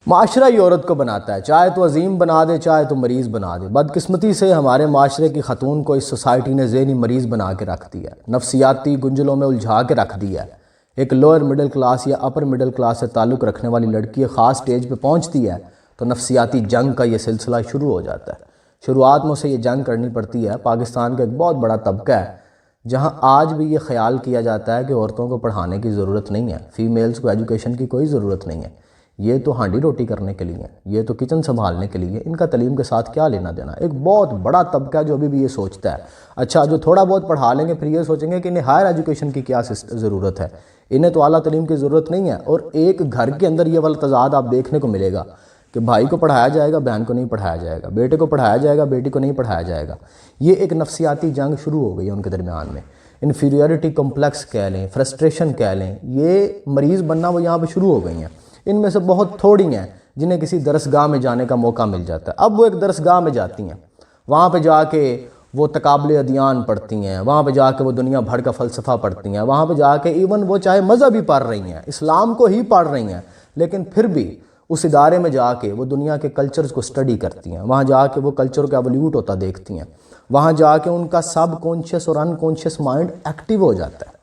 معاشرہ ہی عورت کو بناتا ہے، چاہے تو عظیم بنا دے چاہے تو مریض بنا دے۔ بدقسمتی سے ہمارے معاشرے کی خاتون کو اس سوسائٹی نے ذہنی مریض بنا کے رکھ دیا ہے، نفسیاتی گنجلوں میں الجھا کے رکھ دیا ہے۔ ایک لوئر مڈل کلاس یا اپر مڈل کلاس سے تعلق رکھنے والی لڑکی ایک خاص سٹیج پہ پہنچتی ہے تو نفسیاتی جنگ کا یہ سلسلہ شروع ہو جاتا ہے۔ شروعات میں اسے یہ جنگ کرنی پڑتی ہے۔ پاکستان کا ایک بہت بڑا طبقہ ہے جہاں آج بھی یہ خیال کیا جاتا ہے کہ عورتوں کو پڑھانے کی ضرورت نہیں ہے، فیمیلز کو ایجوکیشن کی کوئی ضرورت نہیں ہے، یہ تو ہانڈی روٹی کرنے کے لیے، یہ تو کچن سنبھالنے کے لیے، ان کا تعلیم کے ساتھ کیا لینا دینا۔ ایک بہت بڑا طبقہ ہے جو ابھی بھی یہ سوچتا ہے۔ اچھا، جو تھوڑا بہت پڑھا لیں گے پھر یہ سوچیں گے کہ انہیں ہائر ایجوکیشن کی کیا ضرورت ہے، انہیں تو اعلیٰ تعلیم کی ضرورت نہیں ہے۔ اور ایک گھر کے اندر یہ والا تضاد آپ دیکھنے کو ملے گا کہ بھائی کو پڑھایا جائے گا، بہن کو نہیں پڑھایا جائے گا، بیٹے کو پڑھایا جائے گا، بیٹی کو نہیں پڑھایا جائے گا۔ یہ ایک نفسیاتی جنگ شروع ہو گئی ہے ان کے درمیان میں۔ انفیریورٹی کمپلیکس کہہ لیں، فرسٹریشن کہہ لیں، یہ مریض بننا وہ یہاں پہ شروع ہو گئی ہیں۔ ان میں سے بہت تھوڑی ہیں جنہیں کسی درسگاہ میں جانے کا موقع مل جاتا ہے۔ اب وہ ایک درسگاہ میں جاتی ہیں، وہاں پہ جا کے وہ تقابل ادیان پڑھتی ہیں، وہاں پہ جا کے وہ دنیا بھر کا فلسفہ پڑھتی ہیں، وہاں پہ جا کے ایون وہ چاہے مذہب ہی پڑھ رہی ہیں، اسلام کو ہی پڑھ رہی ہیں، لیکن پھر بھی اس ادارے میں جا کے وہ دنیا کے کلچرز کو سٹڈی کرتی ہیں، وہاں جا کے وہ کلچر کو ایولیوٹ ہوتا دیکھتی ہیں، وہاں جا کے ان کا سب کانشیس اور ان کانشیس مائنڈ ایکٹیو ہو جاتا ہے۔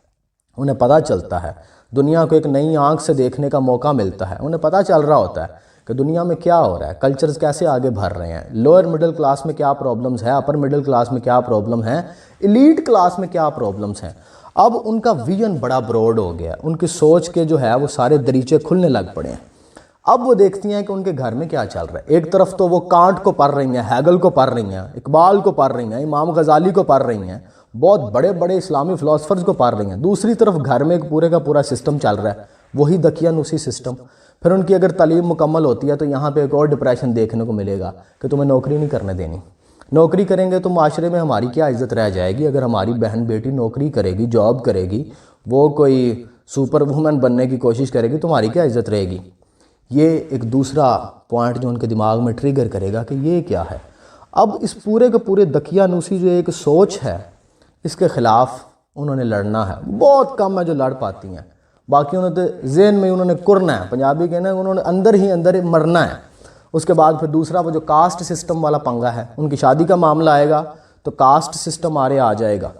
انہیں پتہ چلتا ہے، دنیا کو ایک نئی آنکھ سے دیکھنے کا موقع ملتا ہے، انہیں پتہ چل رہا ہوتا ہے کہ دنیا میں کیا ہو رہا ہے، کلچرز کیسے آگے بڑھ رہے ہیں، لوئر مڈل کلاس میں کیا پرابلمز ہیں، اپر مڈل کلاس میں کیا پرابلم ہیں، ایلیٹ کلاس میں کیا پرابلمز ہیں۔ اب ان کا ویژن بڑا براڈ ہو گیا، ان کی سوچ کے جو ہے وہ سارے دریچے کھلنے لگ پڑے ہیں۔ اب وہ دیکھتی ہیں کہ ان کے گھر میں کیا چل رہا ہے۔ ایک طرف تو وہ کانٹ کو پڑھ رہی ہیں، ہیگل کو پڑھ رہی ہیں، اقبال کو پڑھ رہی ہیں، امام غزالی کو پڑھ رہی ہیں، بہت بڑے بڑے اسلامی فلاسفرز کو پڑھ رہی ہیں۔ دوسری طرف گھر میں ایک پورے کا پورا سسٹم چل رہا ہے، وہی دقیانوسی سسٹم۔ پھر ان کی اگر تعلیم مکمل ہوتی ہے تو یہاں پہ ایک اور ڈپریشن دیکھنے کو ملے گا کہ تمہیں نوکری نہیں کرنے دینی، نوکری کریں گے تو معاشرے میں ہماری کیا عزت رہ جائے گی۔ اگر ہماری بہن بیٹی نوکری کرے گی، جاب کرے گی، وہ کوئی سپر وومن بننے کی کوشش کرے گی، تمہاری کیا عزت رہے گی۔ یہ ایک دوسرا پوائنٹ جو ان کے دماغ میں ٹریگر کرے گا کہ یہ کیا ہے۔ اب اس پورے کے پورے دقیانوسی جو ایک سوچ ہے، اس کے خلاف انہوں نے لڑنا ہے۔ بہت کم ہے جو لڑ پاتی ہیں، باقی انہوں نے ذہن میں انہوں نے کرنا ہے، پنجابی کہنا ہے انہوں نے اندر ہی اندر مرنا ہے۔ اس کے بعد پھر دوسرا وہ جو کاسٹ سسٹم والا پنگا ہے، ان کی شادی کا معاملہ آئے گا تو کاسٹ سسٹم آ جائے گا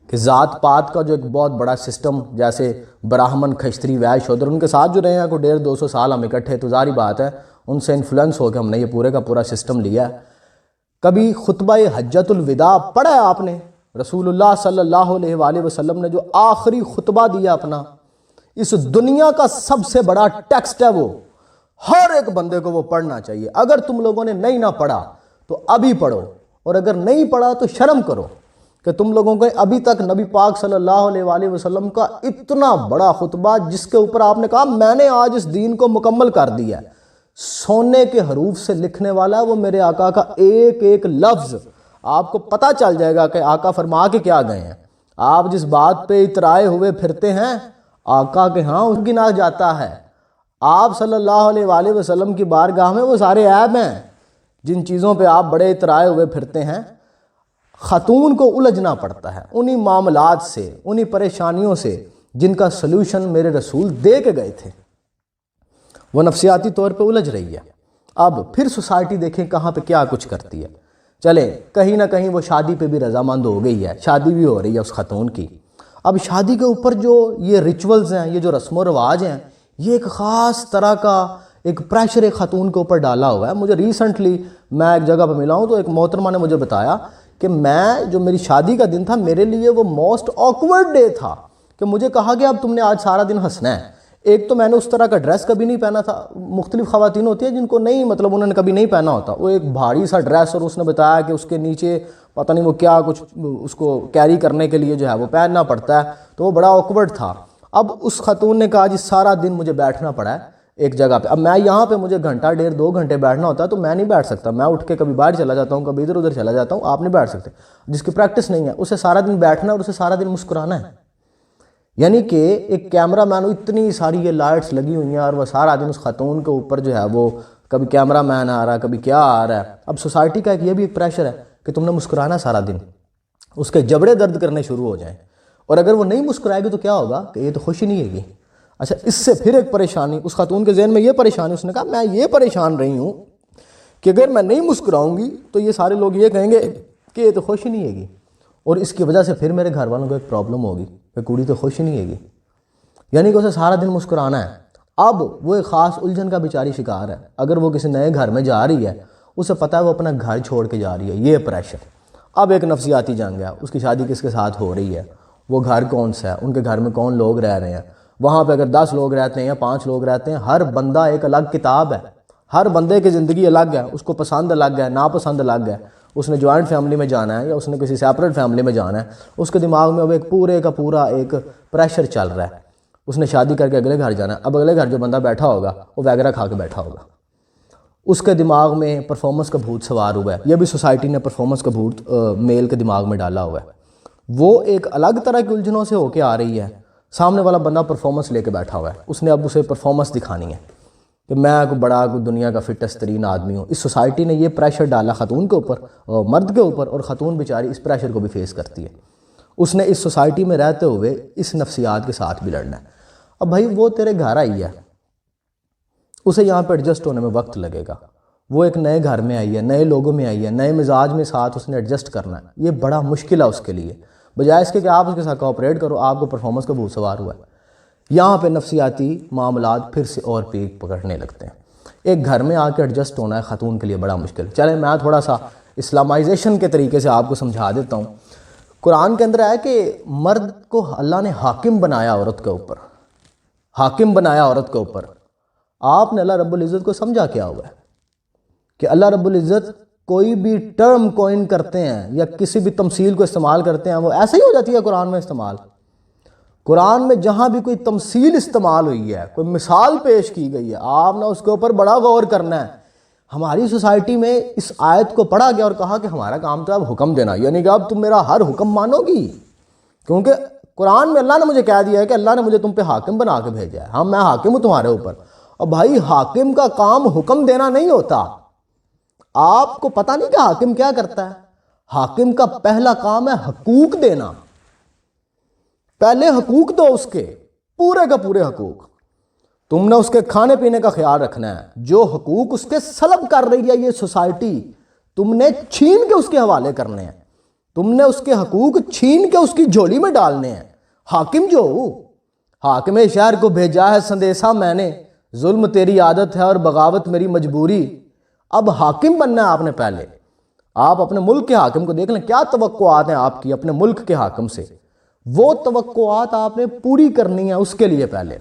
کہ ذات پات کا جو ایک بہت بڑا سسٹم، جیسے براہمن، کھشتری، ویش، شودر، ان کے ساتھ جو رہے ہیں کوئی 150-200 سال ہم اکٹھے، تو ظاہری بات ہے ان سے انفلوئنس ہو کے ہم نے یہ پورے کا پورا سسٹم لیا ہے۔ کبھی خطبہ حجۃ الوداع پڑھا ہے آپ نے؟ رسول اللہ صلی اللہ علیہ وآلہ وسلم نے جو آخری خطبہ دیا اپنا، اس دنیا کا سب سے بڑا ٹیکسٹ ہے، وہ ہر ایک بندے کو وہ پڑھنا چاہیے۔ اگر تم لوگوں نے نہیں نہ پڑھا تو ابھی پڑھو، اور اگر نہیں پڑھا تو شرم کرو کہ تم لوگوں کو ابھی تک نبی پاک صلی اللہ علیہ وآلہ وسلم کا اتنا بڑا خطبہ، جس کے اوپر آپ نے کہا میں نے آج اس دین کو مکمل کر دیا ہے، سونے کے حروف سے لکھنے والا ہے وہ میرے آقا کا ایک ایک لفظ۔ آپ کو پتہ چل جائے گا کہ آقا فرما کے کیا گئے ہیں۔ آپ جس بات پہ اترائے ہوئے پھرتے ہیں، آقا کے ہاں اس گنا جاتا ہے۔ آپ صلی اللہ علیہ وآلہ وسلم کی بارگاہ میں وہ سارے عیب ہیں جن چیزوں پہ آپ بڑے اترائے ہوئے پھرتے ہیں۔ خاتون کو الجھنا پڑتا ہے انہی معاملات سے، انہی پریشانیوں سے جن کا سلوشن میرے رسول دے کے گئے تھے۔ وہ نفسیاتی طور پہ الجھ رہی ہے۔ اب پھر سوسائٹی دیکھیں کہاں پہ کیا کچھ کرتی ہے۔ چلے کہیں نہ کہیں وہ شادی پہ بھی رضامند ہو گئی ہے، شادی بھی ہو رہی ہے اس خاتون کی۔ اب شادی کے اوپر جو یہ ریچولز ہیں، یہ جو رسم و رواج ہیں، یہ ایک خاص طرح کا ایک پریشر ایک خاتون کے اوپر ڈالا ہوا ہے۔ مجھے ریسنٹلی میں ایک جگہ پہ ملا ہوں تو ایک محترمہ نے مجھے بتایا کہ جو میری شادی کا دن تھا میرے لیے وہ موسٹ آکورڈ ڈے تھا، کہ مجھے کہا کہ اب تم نے آج سارا دن ہنسنا ہے۔ ایک تو میں نے اس طرح کا ڈریس کبھی نہیں پہنا تھا، مختلف خواتین ہوتی ہیں جن کو نہیں، مطلب انہوں نے کبھی نہیں پہنا ہوتا، وہ ایک بھاری سا ڈریس، اور اس نے بتایا کہ اس کے نیچے پتہ نہیں وہ کیا کچھ اس کو کیری کرنے کے لیے جو ہے وہ پہننا پڑتا ہے، تو وہ بڑا آکورڈ تھا۔ اب اس خاتون نے کہا جی سارا دن مجھے بیٹھنا پڑا ہے ایک جگہ پہ، اب میں یہاں پہ مجھے گھنٹہ 1.5-2 گھنٹے بیٹھنا ہوتا ہے تو میں نہیں بیٹھ سکتا، میں اٹھ کے کبھی باہر چلا جاتا ہوں، کبھی ادھر ادھر چلا جاتا ہوں، آپ نہیں بیٹھ سکتے۔ جس کی پریکٹس نہیں ہے اسے سارا دن بیٹھنا اور اسے سارا دن مسکرانا ہے۔ یعنی کہ ایک کیمرہ مین، اتنی ساری یہ لائٹس لگی ہوئی ہیں اور وہ سارا دن اس خاتون کے اوپر جو ہے وہ کبھی کیمرہ مین آ رہا ہے، کبھی کیا آ رہا ہے۔ اب سوسائٹی کا یہ بھی ایک پریشر ہے کہ تم نے مسکرانا سارا دن، اس کے جبڑے درد کرنے شروع ہو جائیں، اور اگر وہ نہیں مسکرائے گی تو کیا ہوگا کہ یہ تو خوشی نہیں ہے گی۔ اچھا اس سے پھر ایک پریشانی اس خاتون کے ذہن میں یہ پریشانی، اس نے کہا میں یہ پریشان رہی ہوں کہ اگر میں نہیں مسکراؤں گی تو یہ سارے لوگ یہ کہیں گے کہ یہ تو خوش نہیں ہے گی، اور اس کی وجہ سے پھر میرے گھر والوں کو ایک پرابلم ہوگی کہ کوڑی تو خوش نہیں ہے گی، یعنی کہ اسے سارا دن مسکرانا ہے۔ اب وہ ایک خاص الجھن کا بیچاری شکار ہے، اگر وہ کسی نئے گھر میں جا رہی ہے اسے پتہ ہے وہ اپنا گھر چھوڑ کے جا رہی ہے، یہ پریشر۔ اب ایک نفسیاتی جنگ ہے، اس کی شادی کس کے ساتھ ہو رہی ہے، وہ گھر کون سا ہے، ان کے گھر میں کون لوگ رہ رہے ہیں، وہاں پہ اگر 10 لوگ رہتے ہیں یا 5 لوگ رہتے ہیں، ہر بندہ ایک الگ کتاب ہے، ہر بندے کی زندگی الگ ہے، اس کو پسند الگ ہے، ناپسند الگ ہے، اس نے جوائنٹ فیملی میں جانا ہے یا اس نے کسی سیپریٹ فیملی میں جانا ہے، اس کے دماغ میں اب ایک پورے کا پورا ایک پریشر چل رہا ہے۔ اس نے شادی کر کے اگلے گھر جانا ہے، اب اگلے گھر جو بندہ بیٹھا ہوگا وہ ویگرہ کھا کے بیٹھا ہوگا، اس کے دماغ میں پرفارمنس کا بھوت سوار ہوا ہے، یہ بھی سوسائٹی نے پرفارمنس کا بھوت میل کے دماغ میں ڈالا ہوا ہے، وہ ایک الگ طرح کی الجھنوں سے ہو کے آ رہی ہے۔ سامنے والا بندہ پرفارمنس لے کے بیٹھا ہوا ہے، اس نے اب اسے پرفارمنس دکھانی ہے کہ میں کوئی بڑا کوئی دنیا کا فٹسٹ ترین آدمی ہوں۔ اس سوسائٹی نے یہ پریشر ڈالا خاتون کے اوپر اور مرد کے اوپر، اور خاتون بیچاری اس پریشر کو بھی فیس کرتی ہے۔ اس نے اس سوسائٹی میں رہتے ہوئے اس نفسیات کے ساتھ بھی لڑنا ہے۔ اب بھائی وہ تیرے گھر آئی ہے، اسے یہاں پہ ایڈجسٹ ہونے میں وقت لگے گا، وہ ایک نئے گھر میں آئی ہے، نئے لوگوں میں آئی ہے، نئے مزاج میں ساتھ اس نے ایڈجسٹ کرنا ہے، یہ بڑا مشکل ہے اس کے لیے، بجائے اس کے کہ آپ اس کے ساتھ کوآپریٹ کرو، آپ کو پرفارمنس کا بھوت سوار ہوا ہے۔ یہاں پہ نفسیاتی معاملات پھر سے اور پیک پکڑنے لگتے ہیں۔ ایک گھر میں آ کے ایڈجسٹ ہونا ہے خاتون کے لیے بڑا مشکل۔ چلیں میں تھوڑا سا اسلامائزیشن کے طریقے سے آپ کو سمجھا دیتا ہوں۔ قرآن کے اندر ہے کہ مرد کو اللہ نے حاکم بنایا عورت کے اوپر، حاکم بنایا عورت کے اوپر۔ آپ نے اللہ رب العزت کو سمجھا کیا ہوا ہے کہ اللہ رب العزت کوئی بھی ٹرم کوئن کرتے ہیں یا کسی بھی تمثیل کو استعمال کرتے ہیں وہ ایسے ہی ہو جاتی ہے قرآن میں استعمال۔ قرآن میں جہاں بھی کوئی تمثیل استعمال ہوئی ہے، کوئی مثال پیش کی گئی ہے، آپ نے اس کے اوپر بڑا غور کرنا ہے۔ ہماری سوسائٹی میں اس آیت کو پڑھا گیا اور کہا کہ ہمارا کام تو اب حکم دینا، یعنی کہ اب تم میرا ہر حکم مانو گی، کیونکہ قرآن میں اللہ نے مجھے کہہ دیا ہے کہ اللہ نے مجھے تم پہ حاکم بنا کے بھیجا ہے، ہاں میں حاکم ہوں تمہارے اوپر۔ اور بھائی حاکم کا کام حکم دینا نہیں ہوتا، آپ کو پتہ نہیں کہ حاکم کیا کرتا ہے؟ حاکم کا پہلا کام ہے حقوق دینا، پہلے حقوق دو اس کے پورے کا پورے حقوق۔ تم نے اس کے کھانے پینے کا خیال رکھنا ہے، جو حقوق اس کے سلب کر رہی ہے یہ سوسائٹی تم نے چھین کے اس کے حوالے کرنے ہیں، تم نے اس کے حقوق چھین کے اس کی جھولی میں ڈالنے ہیں۔ حاکم جو حاکم شہر کو بھیجا ہے سندیسہ میں نے، ظلم تیری عادت ہے اور بغاوت میری مجبوری۔ اب حاکم بننا ہے آپ نے پہلے۔ آپ اپنے ملک کے حاکم کو دیکھ لیں، کیا توقعات ہیں آپ کی اپنے ملک کے حاکم سے، وہ توقعات آپ نے پوری کرنی ہے اس کے لیے، پہلے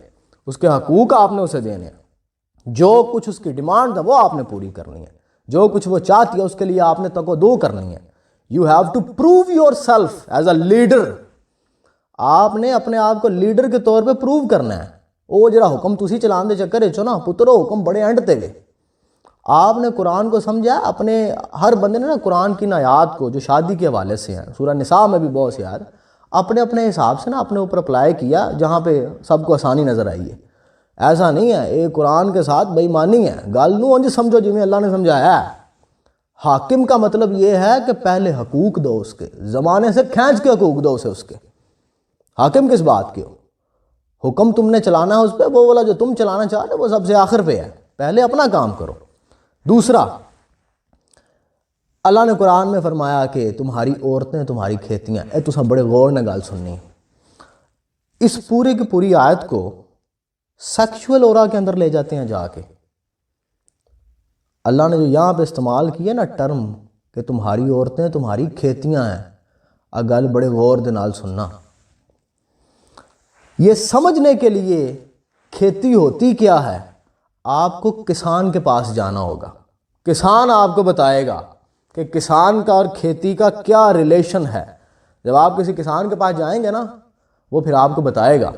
اس کے حقوق آپ نے اسے دینے ہیں، جو کچھ اس کی ڈیمانڈ ہے وہ آپ نے پوری کرنی ہے، جو کچھ وہ چاہتی ہے اس کے لیے آپ نے تقوی کرنی ہے۔ You have to prove yourself as a leader, آپ نے اپنے آپ کو لیڈر کے طور پہ پروو کرنا ہے۔ وہ جرا حکم تسی چلان دے چکر چو نا پترو حکم بڑے اینڈ تے گئے۔ آپ نے قرآن کو سمجھا، اپنے ہر بندے نے نا قرآن کی آیات کو جو شادی کے حوالے سے ہیں، سورہ نساء میں بھی بہت سی آیات اپنے اپنے حساب سے نا اپنے اوپر اپلائی کیا، جہاں پہ سب کو آسانی نظر آئی ہے۔ ایسا نہیں ہے ایک قرآن کے ساتھ بے ایمانی ہے، گل نو انج سمجھو جی میں اللہ نے سمجھایا ہے۔ حاکم کا مطلب یہ ہے کہ پہلے حقوق دو اس کے، زمانے سے کھینچ کے حقوق دو اسے اس کے۔ حاکم کس بات کے ہو؟ حکم تم نے چلانا ہے اس پہ، وہ والا جو تم چلانا چاہ رہے وہ سب سے آخر پہ ہے، پہلے اپنا کام کرو۔ دوسرا، اللہ نے قرآن میں فرمایا کہ تمہاری عورتیں تمہاری کھیتیاں، اے تساں بڑے غور نہ گل سننی۔ اس پورے کی پوری آیت کو سیکشول اورا کے اندر لے جاتے ہیں جا کے۔ اللہ نے جو یہاں پہ استعمال کیا نا ٹرم کہ تمہاری عورتیں تمہاری کھیتیاں ہیں، گل بڑے غور دے نال سننا۔ یہ سمجھنے کے لیے کھیتی ہوتی کیا ہے آپ کو کسان کے پاس جانا ہوگا، کسان آپ کو بتائے گا کہ کسان کا اور کھیتی کا کیا ریلیشن ہے۔ جب آپ کسی کسان کے پاس جائیں گے نا وہ پھر آپ کو بتائے گا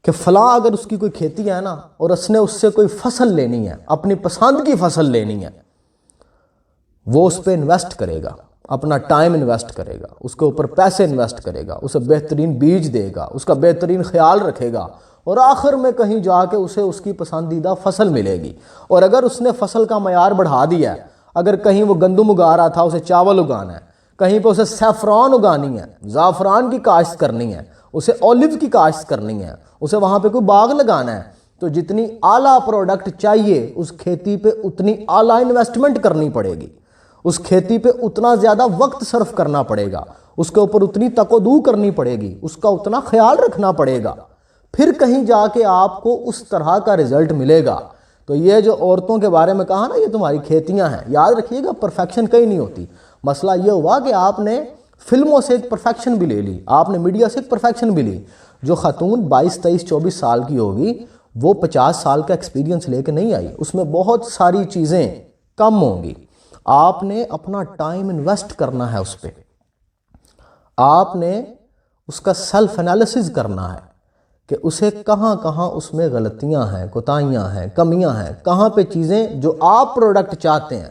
کہ فلاں اگر اس کی کوئی کھیتی ہے نا اور اس نے اس سے کوئی فصل لینی ہے، اپنی پسند کی فصل لینی ہے، وہ اس پہ انویسٹ کرے گا، اپنا ٹائم انویسٹ کرے گا، اس کے اوپر پیسے انویسٹ کرے گا، اسے بہترین بیج دے گا، اس کا بہترین خیال رکھے گا، اور آخر میں کہیں جا کے اسے اس کی پسندیدہ فصل ملے گی۔ اور اگر اس نے فصل کا معیار بڑھا دیا ہے، اگر کہیں وہ گندم اگا رہا تھا اسے چاول اگانا ہے، کہیں پہ اسے سیفران اگانی ہے، زعفران کی کاشت کرنی ہے، اسے اولیو کی کاشت کرنی ہے، اسے وہاں پہ کوئی باغ لگانا ہے، تو جتنی اعلیٰ پروڈکٹ چاہیے اس کھیتی پہ اتنی اعلیٰ انویسٹمنٹ کرنی پڑے گی، اس کھیتی پہ اتنا زیادہ وقت صرف کرنا پڑے گا، اس کے اوپر اتنی تقدو کرنی پڑے گی، اس کا اتنا خیال رکھنا پڑے گا، پھر کہیں جا کے آپ کو اس طرح کا رزلٹ ملے گا۔ تو یہ جو عورتوں کے بارے میں کہا نا یہ تمہاری کھیتیاں ہیں، یاد رکھیے گا پرفیکشن کہیں نہیں ہوتی۔ مسئلہ یہ ہوا کہ آپ نے فلموں سے ایک پرفیکشن بھی لے لی، آپ نے میڈیا سے ایک پرفیکشن بھی لی۔ جو خاتون 22 23 24 سال کی ہوگی وہ 50 سال کا ایکسپیرینس لے کے نہیں آئی، اس میں بہت ساری چیزیں کم ہوں گی۔ آپ نے اپنا ٹائم انویسٹ کرنا ہے اس پہ، آپ نے اس کا سیلف انالیسز کرنا ہے کہ اسے کہاں کہاں اس میں غلطیاں ہیں، کوتاہیاں ہیں، کمیاں ہیں، کہاں پہ چیزیں جو آپ پروڈکٹ چاہتے ہیں۔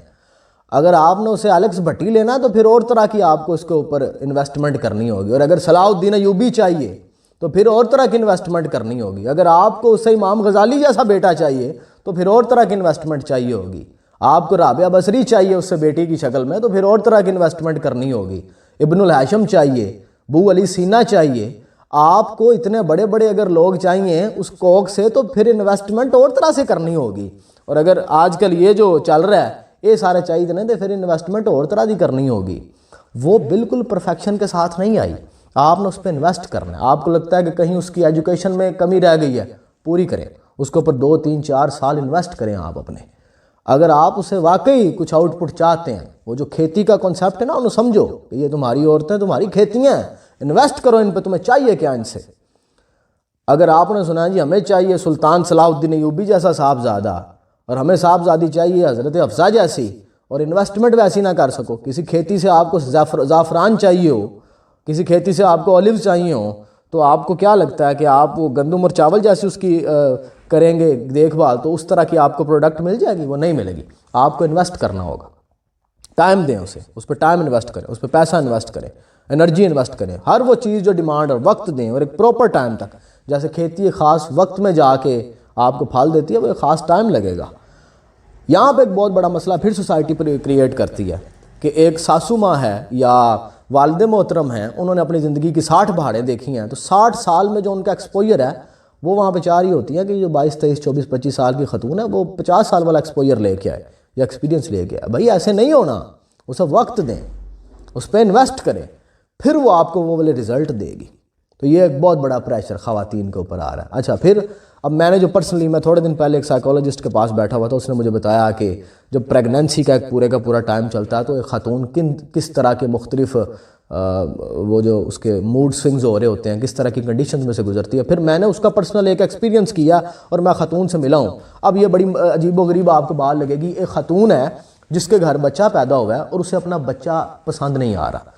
اگر آپ نے اسے الیکس بھٹی لینا تو پھر اور طرح کی آپ کو اس کے اوپر انویسٹمنٹ کرنی ہوگی، اور اگر صلاح الدین ایوبی چاہیے تو پھر اور طرح کی انویسٹمنٹ کرنی ہوگی، اگر آپ کو اسے امام غزالی جیسا بیٹا چاہیے تو پھر اور طرح کی انویسٹمنٹ چاہیے ہوگی، آپ کو رابعہ بصری چاہیے اس سے بیٹی کی شکل میں تو پھر اور طرح کی انویسٹمنٹ کرنی ہوگی، ابن الہاشم چاہیے، بو علی سینا چاہیے، آپ کو اتنے بڑے بڑے اگر لوگ چاہیے اس کوک سے تو پھر انویسٹمنٹ اور طرح سے کرنی ہوگی۔ اور اگر آج کل یہ جو چل رہا ہے یہ سارے چاہیے نہیں تو پھر انویسٹمنٹ اور طرح دی کرنی ہوگی۔ وہ بالکل پرفیکشن کے ساتھ نہیں آئی، آپ نے اس پہ انویسٹ کرنا ہے۔ آپ کو لگتا ہے کہ کہیں اس کی ایجوکیشن میں کمی رہ گئی ہے، پوری کریں، اس کے اوپر 2 3 4 سال انویسٹ کریں آپ اپنے۔ اگر آپ اسے واقعی کچھ آؤٹ پٹ چاہتے ہیں، وہ جو کھیتی کا کنسیپٹ ہے نا انہوں سمجھو کہ یہ تمہاری عورتیں تمہاری کھیتیاں ہیں، انویسٹ کرو ان پہ، تمہیں چاہیے کیا ان سے۔ اگر آپ نے سنا جی ہمیں چاہیے سلطان صلاح الدین ایوبی جیسا صاحبزادہ اور ہمیں صاحبزادی چاہیے حضرت حفصہ جیسی، اور انویسٹمنٹ ویسی نہ کر سکو، کسی کھیتی سے آپ کو زعفران چاہیے ہو، کسی کھیتی سے آپ کو اولیو چاہیے ہو، تو آپ کو کیا لگتا ہے کہ آپ وہ گندم اور چاول جیسی اس کی کریں گے دیکھ بھال تو اس طرح کی آپ کو پروڈکٹ مل جائے گی؟ وہ نہیں ملے گی۔ آپ کو انویسٹ کرنا ہوگا، ٹائم دیں اسے، اس پہ ٹائم انویسٹ کریں، اس پہ پیسہ انویسٹ کریں، انرجی انویسٹ کریں، ہر وہ چیز جو ڈیمانڈ اور وقت دیں، اور ایک پراپر ٹائم تک۔ جیسے کھیتی ایک خاص وقت میں جا کے آپ کو پھل دیتی ہے، وہ ایک خاص ٹائم لگے گا۔ یہاں پہ ایک بہت بڑا مسئلہ پھر سوسائٹی پر کریٹ کرتی ہے کہ ایک ساسو ماں ہے یا والد محترم ہیں، انہوں نے اپنی زندگی کی 60 بہاریں دیکھی ہیں، تو 60 سال میں جو ان کا ایکسپوئر ہے وہ وہاں پہ چاہ رہی ہوتی ہے کہ جو 22 23 24 25 سال کی خاتون ہے وہ 50 سال والا ایکسپوئر لے کے آئے یا ایکسپیرینس لے کے آئے۔ بھائی ایسے نہیں ہونا، اسے وقت دیں، اس پہ انویسٹ کریں، پھر وہ آپ کو وہ والے رزلٹ دے گی۔ تو یہ ایک بہت بڑا پریشر خواتین کے اوپر آ رہا ہے۔ اچھا، پھر اب میں نے جو پرسنلی میں تھوڑے دن پہلے ایک سائیکالوجسٹ کے پاس بیٹھا ہوا تھا، اس نے مجھے بتایا کہ جب پریگننسی کا ایک پورے کا پورا ٹائم چلتا ہے تو ایک خاتون کس طرح کے مختلف وہ جو اس کے موڈ سوئنگز ہو رہے ہوتے ہیں، کس طرح کی کنڈیشنز میں سے گزرتی ہے۔ پھر میں نے اس کا پرسنل ایک ایکسپیرینس کیا اور میں خاتون سے ملا ہوں۔ اب یہ بڑی عجیب و غریب آپ کو بات لگے گی، ایک خاتون ہے جس کے گھر بچہ پیدا ہوا ہے اور اسے اپنا بچہ پسند نہیں آ رہا،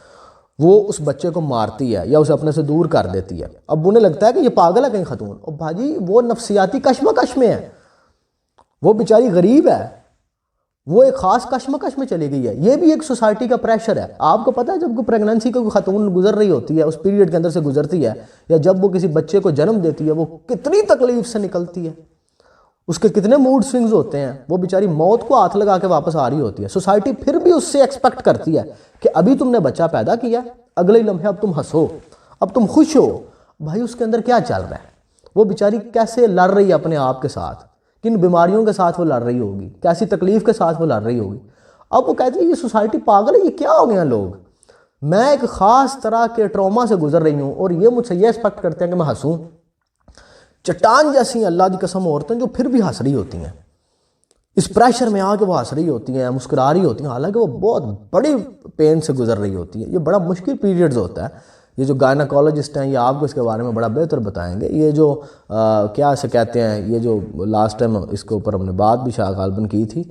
وہ اس بچے کو مارتی ہے یا اسے اپنے سے دور کر دیتی ہے۔ اب انہیں لگتا ہے کہ یہ پاگل ہے کہیں خاتون، اور بھاجی وہ نفسیاتی کشمکش میں ہے، وہ بیچاری غریب ہے، وہ ایک خاص کشمکش میں چلی گئی ہے۔ یہ بھی ایک سوسائٹی کا پریشر ہے۔ آپ کو پتہ ہے جب کوئی پریگننسی کو کوئی خاتون گزر رہی ہوتی ہے، اس پیریڈ کے اندر سے گزرتی ہے، یا جب وہ کسی بچے کو جنم دیتی ہے، وہ کتنی تکلیف سے نکلتی ہے، اس کے کتنے موڈ سوئنگز ہوتے ہیں، وہ بیچاری موت کو ہاتھ لگا کے واپس آ رہی ہوتی ہے۔ سوسائٹی پھر بھی اس سے ایکسپیکٹ کرتی ہے کہ ابھی تم نے بچہ پیدا کیا، اگلے لمحے اب تم ہنسو، اب تم خوش ہو۔ بھائی اس کے اندر کیا چل رہا ہے؟ وہ بیچاری کیسے لڑ رہی ہے اپنے آپ کے ساتھ، کن بیماریوں کے ساتھ وہ لڑ رہی ہوگی، کیسی تکلیف کے ساتھ وہ لڑ رہی ہوگی۔ اب وہ کہتی ہے یہ سوسائٹی پاگل ہے، یہ کیا ہو گیا لوگ، میں ایک خاص طرح کے ٹراما سے گزر رہی ہوں اور یہ مجھ سے یہ ایکسپیکٹ کرتے ہیں کہ میں ہنسوں۔ چٹان جیسی اللہ کی قسم عورتیں جو پھر بھی ہنس رہی ہوتی ہیں، اس پریشر میں آ کے وہ ہنس رہی ہوتی ہیں، مسکرا رہی ہوتی ہیں، حالانکہ وہ بہت بڑی پین سے گزر رہی ہوتی ہے۔ یہ بڑا مشکل پیریڈز ہوتا ہے۔ یہ جو گائناکالوجسٹ ہیں یہ آپ کو اس کے بارے میں بڑا بہتر بتائیں گے۔ یہ جو کیا اسے کہتے ہیں، یہ جو لاسٹ ٹائم اس کے اوپر ہم نے بات بھی شاہ غالباً کی تھی،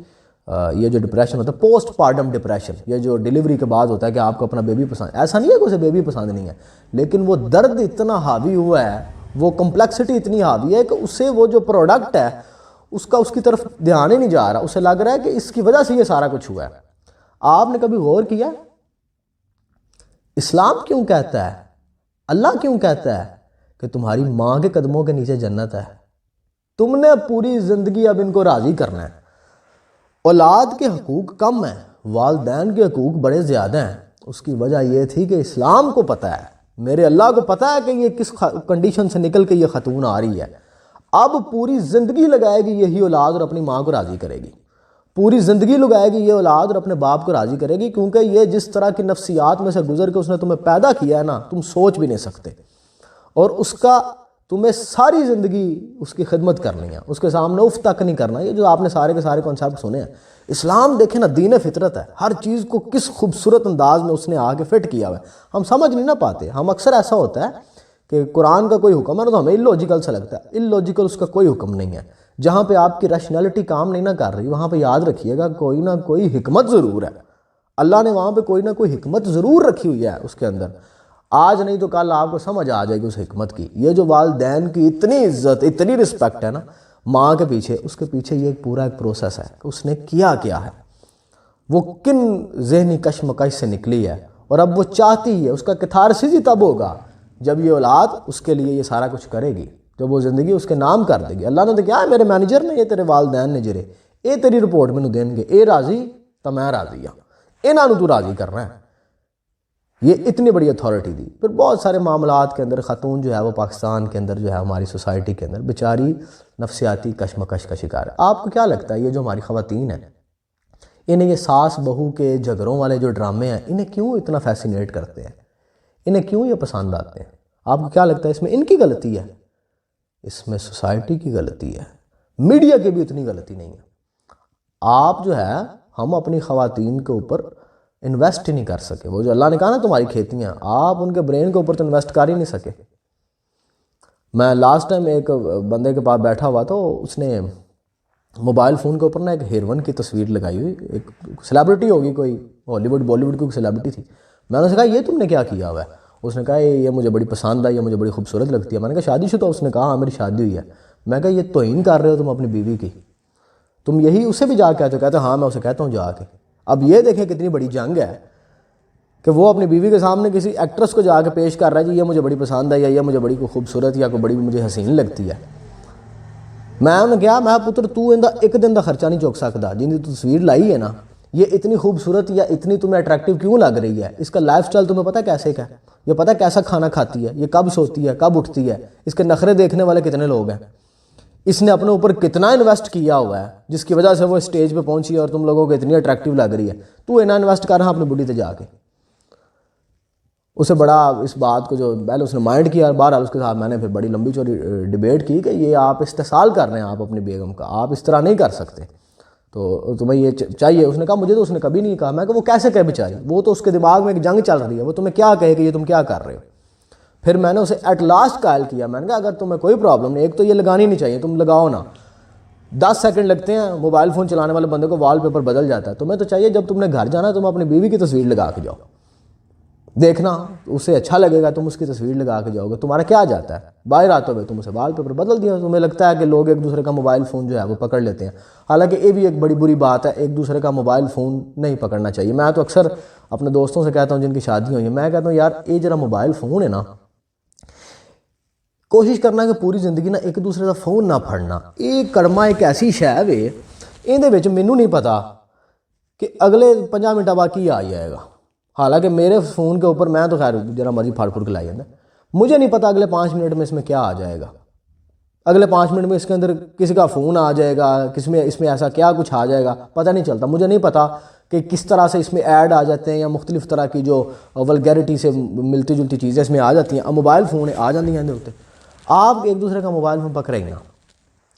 یہ جو ڈپریشن ہوتا ہے پوسٹ پارٹم ڈپریشن، یہ جو ڈیلیوری کے بعد ہوتا ہے کہ آپ کو اپنا بیبی پسند، ایسا نہیں ہے کہ اسے بیبی پسند نہیں ہے، لیکن وہ درد اتنا حاوی ہوا ہے، وہ کمپلیکسٹی اتنی حاوی ہے کہ اسے وہ جو پروڈکٹ ہے اس کا اس کی طرف دھیان ہی نہیں جا رہا، اسے لگ رہا ہے کہ اس کی وجہ سے یہ سارا کچھ ہوا ہے۔ آپ نے کبھی غور کیا اسلام کیوں کہتا ہے، اللہ کیوں کہتا ہے کہ تمہاری ماں کے قدموں کے نیچے جنت ہے؟ تم نے پوری زندگی اب ان کو راضی کرنا ہے۔ اولاد کے حقوق کم ہیں، والدین کے حقوق بڑے زیادہ ہیں۔ اس کی وجہ یہ تھی کہ اسلام کو پتہ ہے میرے اللہ کو پتہ ہے کہ یہ کس کنڈیشن سے نکل کے یہ خاتون آ رہی ہے. اب پوری زندگی لگائے گی یہی اولاد اور اپنی ماں کو راضی کرے گی. پوری زندگی لگائے گی یہ اولاد اور اپنے باپ کو راضی کرے گی, کیونکہ یہ جس طرح کی نفسیات میں سے گزر کے اس نے تمہیں پیدا کیا ہے نا, تم سوچ بھی نہیں سکتے. اور اس کا تمہیں ساری زندگی اس کی خدمت کرنی ہے, اس کے سامنے اف تک نہیں کرنا. یہ جو آپ نے سارے کے سارے کانسیپٹ سنے ہیں, اسلام دیکھیں نا دین فطرت ہے, ہر چیز کو کس خوبصورت انداز میں اس نے آ کے فٹ کیا ہوا ہے. ہم سمجھ نہیں نہ پاتے. ہم اکثر ایسا ہوتا ہے کہ قرآن کا کوئی حکم ہے نا تو ہمیں الوجیکل سا لگتا ہے. الوجیکل اس کا کوئی حکم نہیں ہے. جہاں پہ آپ کی ریشنلٹی کام نہیں نہ کر رہی, وہاں پہ یاد رکھیے گا کوئی نہ کوئی حکمت ضرور ہے. اللہ نے وہاں پہ کوئی نہ کوئی حکمت ضرور رکھی ہوئی ہے اس کے اندر. آج نہیں تو کل آپ کو سمجھ آ جائے گی اس حکمت کی. یہ جو والدین کی اتنی عزت, اتنی رسپیکٹ ہے نا ماں کے پیچھے, اس کے پیچھے یہ پورا ایک پروسیس ہے کہ اس نے کیا ہے, وہ کن ذہنی کشمکش سے نکلی ہے, اور اب وہ چاہتی ہے. اس کا کتھارسس ہی تب ہوگا جب یہ اولاد اس کے لیے یہ سارا کچھ کرے گی, جب وہ زندگی اس کے نام کر دے گی. اللہ نے تو کیا ہے, میرے مینیجر نے, یہ تیرے والدین نے جرے, اے تیری رپورٹ میں دیں گے, اے راضی تو میں راضی ہوں, انہاں تو راضی کرنا ہے. یہ اتنی بڑی اتھارٹی دی. پھر بہت سارے معاملات کے اندر خاتون جو ہے وہ پاکستان کے اندر جو ہے ہماری سوسائٹی کے اندر بیچاری نفسیاتی کشمکش کا شکار ہے. آپ کو کیا لگتا ہے یہ جو ہماری خواتین ہیں, انہیں یہ ساس بہو کے جھگڑوں والے جو ڈرامے ہیں, انہیں کیوں اتنا فیسینیٹ کرتے ہیں, انہیں کیوں یہ پسند آتے ہیں؟ آپ کو کیا لگتا ہے اس میں ان کی غلطی ہے؟ اس میں سوسائٹی کی غلطی ہے, میڈیا کی بھی اتنی غلطی نہیں ہے. آپ جو ہے, ہم اپنی خواتین کے اوپر انویسٹ ہی نہیں کر سکے. وہ جو اللہ نے کہا نا تمہاری کھیتیاں, آپ ان کے برین کے اوپر تو انویسٹ کر ہی نہیں سکے. میں لاسٹ ٹائم ایک بندے کے پاس بیٹھا ہوا تو اس نے موبائل فون کے اوپر نا ایک ہیروئن کی تصویر لگائی ہوئی, ایک سیلیبریٹی ہوگی, کوئی ہالی ووڈ بالی ووڈ کی سیلیبریٹی تھی. میں نے کہا یہ تم نے کیا کیا ہوا ہے؟ اس نے کہا یہ مجھے بڑی پسند ہے, یہ مجھے بڑی خوبصورت لگتی ہے. میں نے کہا شادی شدہ؟ اس نے کہا ہاں میری شادی ہوئی ہے. میں کہا یہ توہین کر رہے ہو تم اپنی بیوی کی, تم یہی اسے بھی جا کے کہتے ہو؟ کہتے ہاں میں اسے کہتا ہوں جا کے. اب یہ دیکھیں کتنی بڑی جنگ ہے کہ وہ اپنی بیوی کے سامنے کسی ایکٹریس کو جا کے پیش کر رہا ہے جی یہ مجھے بڑی پسند ہے, یا یہ مجھے بڑی خوبصورت یا کوئی بڑی مجھے حسین لگتی ہے. میں نے کہا میں پتر تو ایک دن دا خرچہ نہیں چک سکتا, جن کی تصویر لائی ہے نا یہ اتنی خوبصورت یا اتنی تمہیں اٹریکٹیو کیوں لگ رہی ہے؟ اس کا لائف سٹائل تمہیں پتہ کیسے کا ہے؟ یہ پتہ کیسا کھانا کھاتی ہے, یہ کب سوتی ہے, کب اٹھتی ہے, اس کے نخرے دیکھنے والے کتنے لوگ ہیں, اس نے اپنے اوپر کتنا انویسٹ کیا ہوا ہے جس کی وجہ سے وہ اسٹیج پہ پہنچی ہے اور تم لوگوں کو اتنی اٹریکٹیو لگ رہی ہے. تو انہیں انویسٹ کر رہا اپنی بڈی تے جا کے. اسے بڑا اس بات کو جو پہلے اس نے مائنڈ کیا, بہرحال اس کے ساتھ میں نے پھر بڑی لمبی چوڑی ڈیبیٹ کی کہ یہ آپ استحصال کر رہے ہیں آپ اپنی بیگم کا, آپ اس طرح نہیں کر سکتے, تو تمہیں یہ چاہیے. اس نے کہا مجھے تو اس نے کبھی نہیں کہا. میں کہ وہ کیسے کہے بیچاری, وہ تو اس کے دماغ میں ایک جنگ چل رہی ہے, وہ تمہیں کیا کہے کہ یہ تم کیا کر رہے ہو. پھر میں نے اسے ایٹ لاسٹ قائل کیا, میں نے کہا اگر تمہیں کوئی پرابلم نہیں, ایک تو یہ لگانی نہیں چاہیے, تم لگاؤ نا, 10 سیکنڈ لگتے ہیں, موبائل فون چلانے والے بندے کو وال پیپر بدل جاتا ہے. تمہیں تو چاہیے جب تم نے گھر جانا تم اپنی بیوی کی تصویر لگا کے جاؤ, دیکھنا اسے اچھا لگے گا, تم اس کی تصویر لگا کے جاؤ گے. تمہارا کیا جاتا ہے باہر آتے ہوئے تم اسے وال پیپر بدل دیا. تمہیں لگتا ہے کہ لوگ ایک دوسرے کا موبائل فون جو ہے وہ پکڑ لیتے ہیں, حالانکہ یہ بھی ایک بڑی بری بات ہے, ایک دوسرے کا موبائل فون نہیں پکڑنا چاہیے. میں تو اکثر اپنے دوستوں سے کہتا ہوں جن کی شادی ہوئی ہیں, میں کہتا ہوں یار یہ جرا موبائل فون ہے نا, کوشش کرنا کہ پوری زندگی نا ایک دوسرے کا فون نہ پھڑنا. یہ کڑما ایک ایسی شے وے, یہ مینوں نہیں پتا کہ اگلے 5 منٹ بعد کی آ جائے گا. حالانکہ میرے فون کے اوپر میں تو خیر جرا مرضی پھاڑ پھوڑ کے لائی جاتا, مجھے نہیں پتا اگلے 5 منٹ میں اس میں کیا آ جائے گا. اگلے 5 منٹ میں اس کے اندر کسی کا فون آ جائے گا, اس میں ایسا کیا کچھ آ جائے گا پتہ نہیں چلتا. مجھے نہیں پتا کہ کس طرح سے اس میں ایڈ آ جاتے ہیں یا مختلف طرح کی جو ولگیرٹی سے ملتی جلتی چیزیں اس میں آ جاتی ہیں. اب موبائل فون آ جاتی ہیں ہوتے, آپ ایک دوسرے کا موبائل فون پکڑیں گے نا.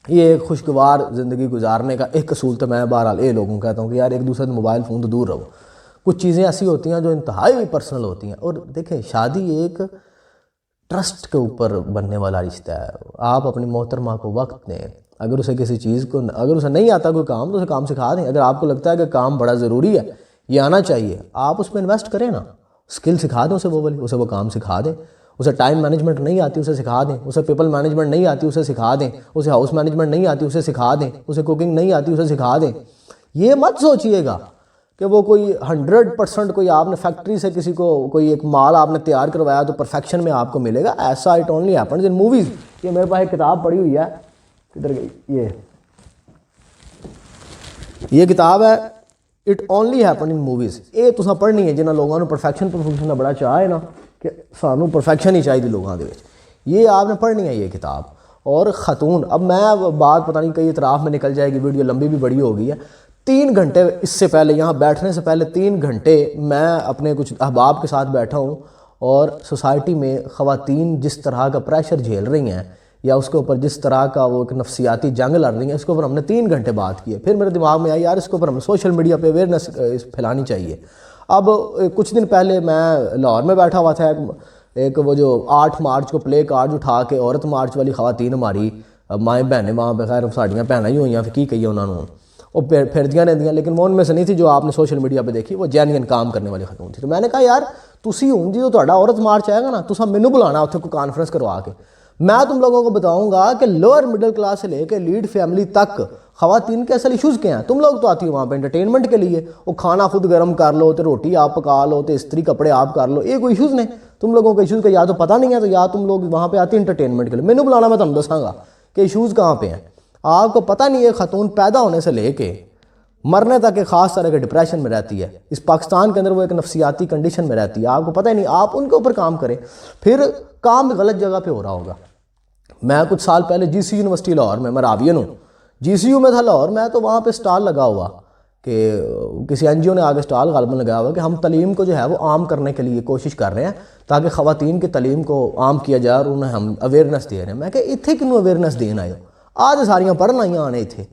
یہ ایک خوشگوار زندگی گزارنے کا ایک اصول تو میں بہرحال یہ لوگوں کو کہتا ہوں کہ یار ایک دوسرے سے موبائل فون تو دور رہو. کچھ چیزیں ایسی ہوتی ہیں جو انتہائی پرسنل ہوتی ہیں. اور دیکھیں شادی ایک ٹرسٹ کے اوپر بننے والا رشتہ ہے. آپ اپنی محترمہ کو وقت دیں, اگر اسے کسی چیز کو, اگر اسے نہیں آتا کوئی کام تو اسے کام سکھا دیں. اگر آپ کو لگتا ہے کہ کام بڑا ضروری ہے, یہ آنا چاہیے, آپ اس میں انویسٹ کریں نا, اسکل سکھا دیں اسے وہ کام سکھا دیں. اسے ٹائم مینجمنٹ نہیں آتی اسے سکھا دیں, اسے پیپل مینجمنٹ نہیں آتی اسے سکھا دیں, اسے ہاؤس مینجمنٹ نہیں آتی اسے سکھا دیں, اسے کوکنگ نہیں آتی اسے سکھا دیں. یہ مت سوچئے گا کہ وہ کوئی 100% کوئی آپ نے فیکٹری سے کسی کو کوئی ایک مال آپ نے تیار کروایا تو پرفیکشن میں آپ کو ملے گا. ایسا it only happens in movies. یہ میرے پاس ایک کتاب پڑھی ہوئی ہے, کدھر گئی یہ کتاب ہے it only happen in movies. یہ تساں پڑھنی ہے جنہاں لوگوں نے پرفیکشن کا بڑا چاہ ہے نا, کہ سانو پرفیکشن ہی چاہیے لوگوں کے وچ. یہ آپ نے پڑھنی ہے یہ کتاب. اور خاتون، اب میں بات پتہ نہیں کئی اطراف میں نکل جائے گی، ویڈیو لمبی بھی بڑی ہو گئی ہے. 3 گھنٹے اس سے پہلے، یہاں بیٹھنے سے پہلے 3 گھنٹے میں اپنے کچھ احباب کے ساتھ بیٹھا ہوں، اور سوسائٹی میں خواتین جس طرح کا پریشر جھیل رہی ہیں یا اس کے اوپر جس طرح کا وہ ایک نفسیاتی جنگ لڑ رہی ہیں، اس کے اوپر ہم نے 3 گھنٹے بات کی ہے. پھر میرے دماغ میں آئی یار اس کے اوپر ہم سوشل میڈیا پہ اویئرنیس پھیلانی چاہیے. اب کچھ دن پہلے میں لاہور میں بیٹھا ہوا تھا، ایک وہ جو 8 مارچ کو پلے کارڈ اٹھا کے عورت مارچ والی خواتین ہماری مائیں بہنیں وہاں پہ، خیر ساڑیاں بہنیں ہی ہوئی ہیں، کی کہیے انہوں نے، وہ پھردیاں رہندیاں، لیکن وہ ان میں سے نہیں تھی جو آپ نے سوشل میڈیا پہ دیکھی، وہ جینین کام کرنے والی خاتون تھی. تو میں نے کہا یار تسی ہوں جی، تو تہاڈا عورت مارچ آئے گا نا، تساں مینوں بلانا اتنے کوئی کانفرنس کروا کے، میں تم لوگوں کو بتاؤں گا کہ لوور مڈل کلاس سے لے کے لیڈ فیملی تک خواتین کے اصل ایشوز کیا ہیں. تم لوگ تو آتی ہو وہاں پہ انٹرٹینمنٹ کے لیے، وہ کھانا خود گرم کر لو، تو روٹی آپ پکا لو، تو استری کپڑے آپ کر لو، یہ کوئی ایشوز نہیں. تم لوگوں کے ایشوز کا یا تو پتہ نہیں ہے، تو یا تم لوگ وہاں پہ آتی انٹرٹینمنٹ کے لیے. مینوں بلانا، میں تمہیں دساں گا کہ ایشوز کہاں پہ ہیں. آپ کو پتہ نہیں ہے خاتون پیدا ہونے سے لے کے مرنے تک ایک خاص طرح کے ڈپریشن میں رہتی ہے. اس پاکستان کے اندر وہ ایک نفسیاتی کنڈیشن میں رہتی ہے، آپ کو پتہ ہی نہیں. آپ ان کے اوپر کام کریں، پھر کام بھی غلط جگہ پہ ہو رہا ہوگا. میں کچھ سال پہلے جی سی یونیورسٹی لاہور میں راویین ہوں، جی سی یو میں تھا لاہور میں، تو وہاں پہ سٹال لگا ہوا کہ کسی این جی او نے آگے سٹال غالباً لگایا ہوا کہ ہم تعلیم کو جو ہے وہ عام کرنے کے لیے کوشش کر رہے ہیں تاکہ خواتین کی تعلیم کو عام کیا جائے، اور انہیں ہم اویئرنیس دے رہے ہیں. میں کہ اتنے کنوں اویئرنیس دین آئے ہو؟ آج ساریاں پڑھن آئیاں آنے اتنے،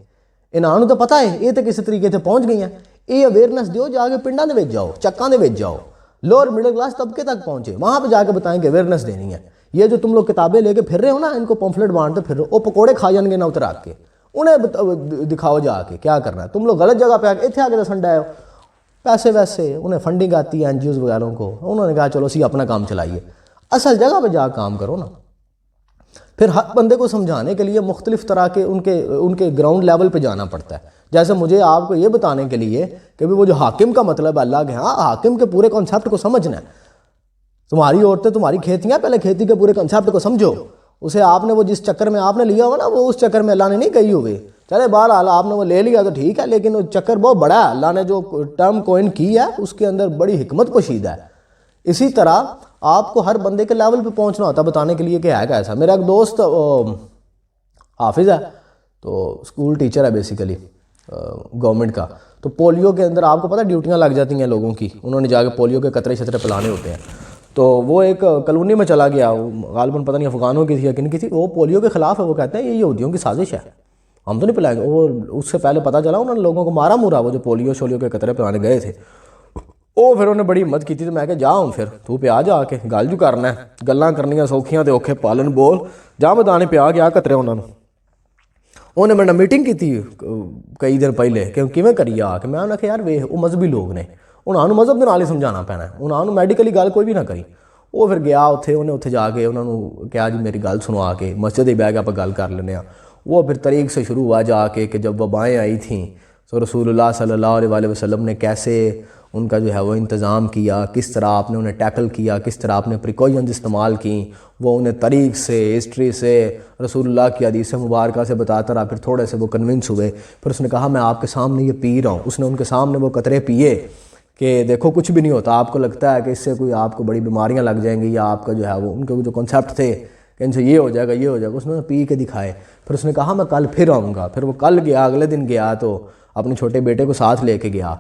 انہوں تو پتہ ہے یہ تو کسی طریقے سے پہنچ گئی ہیں. یہ اویئرنیس دیو، جا کے پنڈاں دے وچ جاؤ، چکاں دے وچ جاؤ، لوور مڈل کلاس طبقے تک پہنچے، وہاں پہ جا کے بتائیں کہ اویئرنیس دینی ہے. یہ جو تم لوگ کتابیں لے کے پھر رہے ہو نا، ان کو پمفلٹ بانٹتے پھر رہے ہو، وہ پکوڑے کھا جان گے نہ اتر آ کے، انہیں دکھاؤ جا کے کیا کرنا ہے. تم لوگ غلط جگہ پہ اتنے آ کے سنڈا ہے پیسے ویسے، انہیں فنڈنگ آتی ہے این جی اوز وغیرہ کو، انہوں نے کہا چلو اسی اپنا کام چلائیے. اصل جگہ پہ جا کام کرو نا. پھر ہر بندے کو سمجھانے کے لیے مختلف طرح کے ان کے گراؤنڈ لیول پہ جانا پڑتا ہے. جیسے مجھے آپ کو یہ بتانے کے لیے کہ وہ جو حاکم کا مطلب ہے اللہ کے ہاں، حاکم کے پورے کنسیپٹ کو سمجھنا ہے. تمہاری عورتیں تمہاری کھیتیاں، پہلے کھیتی کے پورے کنسیپٹ کو سمجھو. اسے آپ نے وہ جس چکر میں آپ نے لیا ہوا نا، وہ اس چکر میں اللہ نے نہیں کہی ہوئے. چلے بہرحال آپ نے وہ لے لیا تو ٹھیک ہے، لیکن وہ چکر بہت بڑا ہے. اللہ نے جو ٹرم کوئن کی ہے اس کے اندر بڑی حکمت پوشیدہ ہے. اسی طرح آپ کو ہر بندے کے لیول پہ پہنچنا ہوتا ہے بتانے کے لیے کہ ہے کیسا. میرا ایک دوست حافظ ہے، تو اسکول ٹیچر ہے بیسیکلی گورنمنٹ کا. تو پولیو کے اندر آپ کو پتہ ڈیوٹیاں لگ جاتی ہیں لوگوں کی، انہوں نے جا کے پولیو کے قطرے شطرے پلانے ہوتے ہیں. تو وہ ایک کالونی میں چلا گیا، غالباً پتہ نہیں افغانوں کی تھی یا کن کی تھی، وہ پولیو کے خلاف ہے. وہ کہتے ہیں یہ یہودیوں کی سازش ہے، ہم تو نہیں پلائیں گے. وہ اس سے پہلے پتہ چلا انہوں نے لوگوں کو مارا مورا، وہ جو پولیو شولیو کے قطرے پلانے گئے تھے. وہ پھر انہوں نے بڑی ہمت کی تھی. تو میں کہ جاؤں پھر تو پہ آ جا کے گل جو کرنا ہے، گلاں کرنیاں سوکھیاں تے اوکھے پالن بول، جا بتانے پہ آ گیا قطرے انہوں نے. انہیں میرے میٹنگ کی تھی کئی دن پہلے کہ کیویں کریے آ کے. میں انہوں نے کہا یار ویخ وہ مذہبی لوگ نے، انہوں نے مذہب دے نال ہی سمجھانا پینا ہے، انہوں نے میڈیکلی گل کوئی بھی نہ کری. وہ پھر گیا انہیں اتنے جا کے انہوں نے کہا جی میری گل سنو آ کے، مسجد ہی بہ کے آپ گل کر لینے ہیں. وہ پھر طریق سے شروع ہوا جا کے کہ جب وبائیں آئی تھیں تو رسول اللہ صلی اللہ علیہ وسلم نے کیسے ان کا جو ہے وہ انتظام کیا، کس طرح آپ نے انہیں ٹیکل کیا، کس طرح آپ نے پریکاشنز استعمال کیں. وہ انہیں طریق سے ہسٹری سے رسول اللہ کی حدیث مبارکہ سے بتاتا رہا. پھر تھوڑے سے وہ کنونس ہوئے. پھر اس نے کہا میں آپ کے سامنے یہ پی رہا ہوں. اس نے ان کے سامنے وہ قطرے پیے کہ دیکھو کچھ بھی نہیں ہوتا، آپ کو لگتا ہے کہ اس سے کوئی آپ کو بڑی بیماریاں لگ جائیں گی، یا آپ کا جو ہے وہ ان کے جو کنسیپٹ تھے کہ ان سے یہ ہو جائے گا یہ ہو جائے گا، اس نے پی کے دکھائے. پھر اس نے کہا میں کل پھر آؤں گا. پھر وہ کل گیا، اگلے دن گیا تو اپنے چھوٹے بیٹے کو ساتھ لے کے گیا.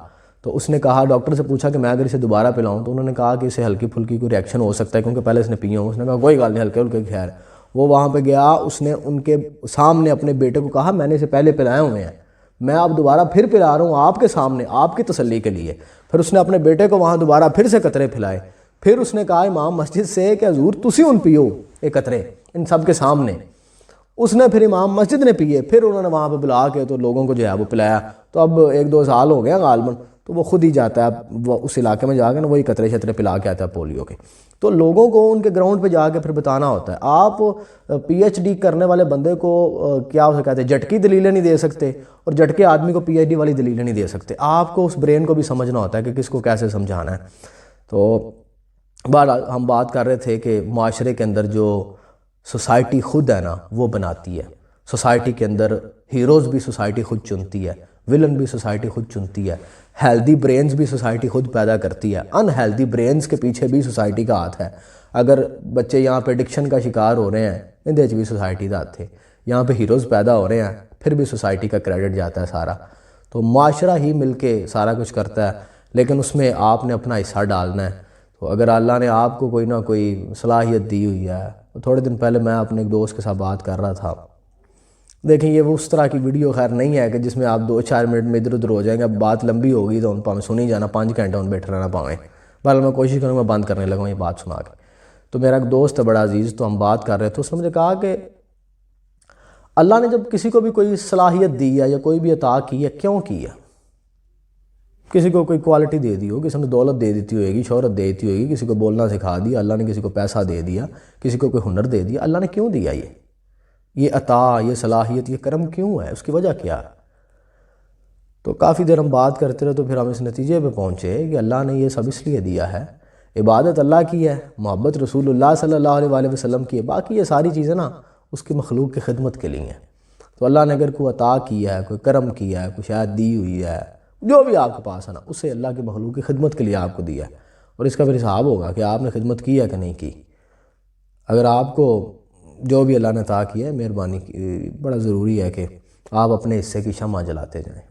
تو اس نے کہا ڈاکٹر سے پوچھا کہ میں اگر اسے دوبارہ پلاؤں، تو انہوں نے کہا کہ اسے ہلکی پھلکی کوئی ریئیکشن ہو سکتا ہے کیونکہ پہلے اس نے پیا ہوں. اس نے کہا کوئی گل نہیں، ہلکے ہلکے خیر. وہ وہاں پہ گیا، اس نے ان کے سامنے اپنے بیٹے کو کہا میں نے اسے پہلے پلائے ہوئے ہیں، میں اب دوبارہ پھر پلا رہا ہوں آپ کے سامنے، آپ کی تسلی کے لیے. پھر اس نے اپنے بیٹے کو وہاں دوبارہ پھر سے قطرے پھلائے. پھر اس نے کہا امام مسجد سے کہ حضور تسی ان پیو یہ قطرے ان سب کے سامنے. اس نے پھر امام مسجد نے پیے. پھر انہوں نے وہاں پہ بلا کے تو لوگوں کو جو ہے وہ پلایا. تو اب 1-2 سال ہو گیا غالباً، تو وہ خود ہی جاتا ہے وہ اس علاقے میں جا کے نا وہی قطرے شطرے پلا کے آتا ہے پولیو کے. تو لوگوں کو ان کے گراؤنڈ پہ جا کے پھر بتانا ہوتا ہے. آپ پی ایچ ڈی کرنے والے بندے کو کیا اسے کہتے ہیں جھٹکی دلیلیں نہیں دے سکتے، اور جھٹکے آدمی کو پی ایچ ڈی والی دلیلیں نہیں دے سکتے. آپ کو اس برین کو بھی سمجھنا ہوتا ہے کہ کس کو کیسے سمجھانا ہے. تو بہرحال ہم بات کر رہے تھے کہ معاشرے کے اندر جو سوسائٹی خود ہے نا وہ بناتی ہے. سوسائٹی کے اندر ہیروز بھی سوسائٹی خود چنتی ہے، ولن بھی سوسائٹی خود چنتی ہے، ہیلدی برینز بھی سوسائٹی خود پیدا کرتی ہے، ان ہیلدی برینز کے پیچھے بھی سوسائٹی کا ہاتھ ہے۔ اگر بچے یہاں پہ ایڈکشن کا شکار ہو رہے ہیں، اندے بھی سوسائٹی کا ہاتھ ہے۔ یہاں پہ ہیروز پیدا ہو رہے ہیں، پھر بھی سوسائٹی کا کریڈٹ جاتا ہے سارا۔ تو معاشرہ ہی مل کے سارا کچھ کرتا ہے، لیکن اس میں آپ نے اپنا حصہ ڈالنا ہے۔ تو اگر اللہ نے آپ کو کوئی نہ کوئی صلاحیت دی ہوئی ہے، تو تھوڑے دن پہلے میں اپنے ایک دوست کے ساتھ بات کر رہا تھا، دیکھیں یہ وہ اس طرح کی ویڈیو خیر نہیں ہے کہ جس میں آپ 2-4 منٹ میں ادھر ادھر ہو جائیں گے، اب بات لمبی ہوگی تو ان پہ سنی جانا 5 گھنٹے ان بیٹھ رہنا پاویں، بہرحال میں کوشش کروں گا بند کرنے لگوں یہ بات سنا کے۔ تو میرا ایک دوست ہے بڑا عزیز، تو ہم بات کر رہے تھے، اس نے مجھے کہا کہ اللہ نے جب کسی کو بھی کوئی صلاحیت دی ہے یا کوئی بھی عطا کی ہے، کیوں کی ہے؟ کسی کو کوئی کوالٹی دے دی ہو، کسی نے دولت دے دیتی ہوئے گی، شہرت دے دیتی ہوئے گی، کسی کو بولنا سکھا دیا، اللہ نے کسی کو پیسہ دے دیا، کسی کو کوئی ہنر دے دیا، اللہ نے کیوں دیا یہ عطا، یہ صلاحیت، یہ کرم کیوں ہے؟ اس کی وجہ کیا ہے؟ تو کافی دیر ہم بات کرتے رہے، تو پھر ہم اس نتیجے پہ پہنچے کہ اللہ نے یہ سب اس لیے دیا ہے، عبادت اللہ کی ہے، محبت رسول اللہ صلی اللہ علیہ وآلہ وسلم کی ہے، باقی یہ ساری چیزیں نا اس کی مخلوق کی خدمت کے لیے ہیں۔ تو اللہ نے اگر کوئی عطا کیا ہے، کوئی کرم کیا ہے، کوئی شاید دی ہوئی ہے، جو بھی آپ کے پاس ہے نا، اسے اللہ کی مخلوق کی خدمت کے لیے آپ کو دیا ہے، اور اس کا پھر حساب ہوگا کہ آپ نے خدمت کی ہے کہ نہیں کی۔ اگر آپ کو جو بھی اللہ نے عطا کیا ہے، مہربانی بڑا ضروری ہے کہ آپ اپنے حصے کی شمع جلاتے جائیں۔